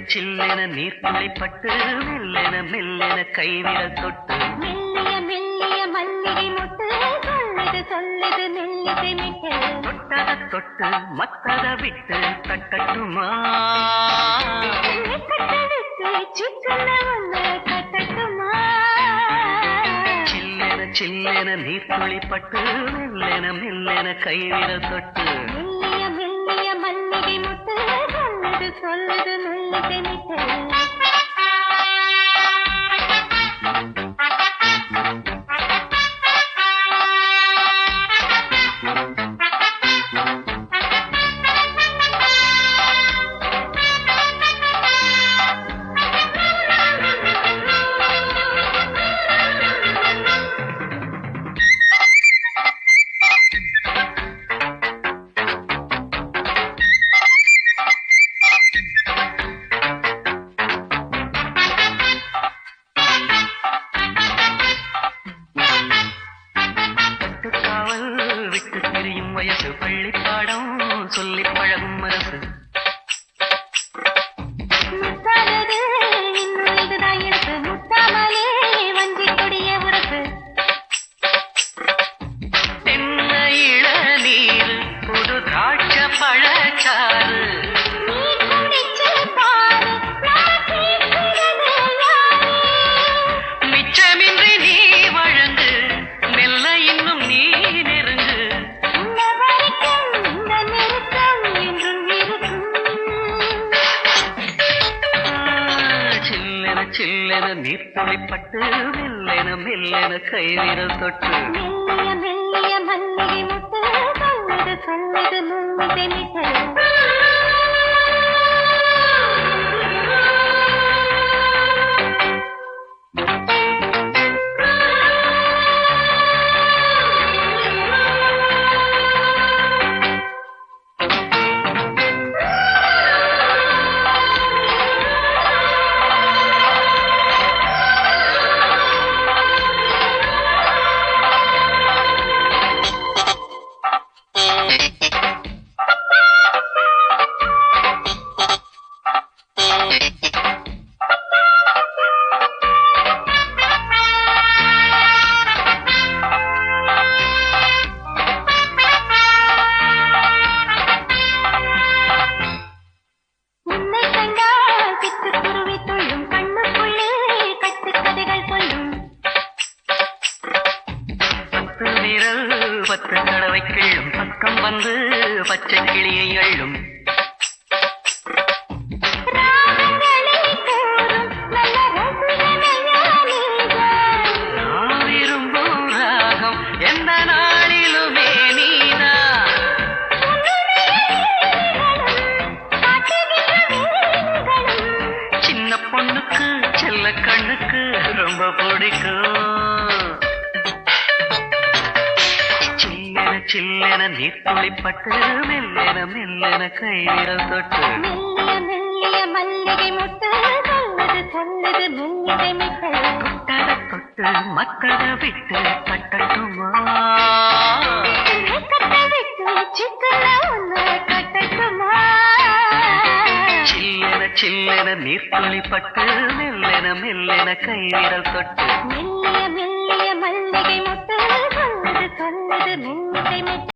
சில்லென நீர்த்துளி பட்டு மெல்லென மெல்லென கைவிரல் தொட்டு மெல்லிய மெல்லிய மல்லிகை மொட்டு சொல்லுது சொல்லுது மெல்லிசை மிட்டு தொட்டத தொட்டு மத்தத விட்டு தட்டட்டுமா விட்டு சிக்கன ஒன்று கட்டட்டுமா சில்லென சில்லென நீர்த்துளி பட்டு மெல்லென மெல்லென கைவிரல் தொட்டு மெல்லிய மெல்லிய மல்லிகை மொட்டு சொல்லுது சொல்லுது மெல்லிசை மிட்டு விட்டு திரியும் வயசு பள்ளிப்பாடம் சொல்லி பழகும் மரசு முத்தானது இன்னும் இதுதான் எடுத்து முத்தாமலே வஞ்சி கொடிய உரசு தென்ன இளநீர் புது திராட்ச பழச்சாறு நீ குடிச்சு பாரு நான் கேட்கிறது யாரு மிச்சமின்றி நீ வழங்கு மெல்ல இன்னும் நீ நெருங்கு இந்த வரைக்கும் இந்த நெருக்கம் என்றும் இருக்கும் சில்லென சில்லென நீர்த்துளி பட்டு மெல்லென மெல்லென கைவிரல் தொட்டு மெல்லிய மெல்லிய மல்லிகை முட்டு சொல்லுது சொல்லுது மெல்லிசை மிட்டு உன்னை கண்டால் சிட்டுக்குருவி துள்ளும் கண்ணுக்குள்ளே கட்டுக்கதைகள் சொல்லும் பத்து விரல் பத்து தடவை கிள்ளும் பக்கம் வந்து பச்சை கிளியை அள்ளும் ராகங்களை கூறும் நல்ல ரசிகனையாளீர்கள் நான் விரும்பும் ராகம் எந்த நாளிலுமே நீதான் சின்ன பொண்ணுக்கு செல்ல கண்ணுக்கு ரொம்ப பிடிக்கும் சில்லென சில்லென நீர்த்துளி பட்டு மெல்லென மெல்லென கைவிரல் தொட்டு மெல்லிய மெல்லிய மல்லிகை முட்டு சொல்லுது சொல்லுது மெல்லிசை மிட்டு தொட்டத தொட்டு மத்தத விட்டு தட்டட்டுமா கட்ட விட்டு சிக்கன ஒன்று கட்டட்டுமா சில்லென சில்லென நீர்த்துளி பட்டு மெல்லென மெல்லென கைவிரல் தொட்டு மெல்லிய மெல்லிய மல்லிகை முட்டு சொல்லுது சொல்லுது மெல்லிசை மிட்டு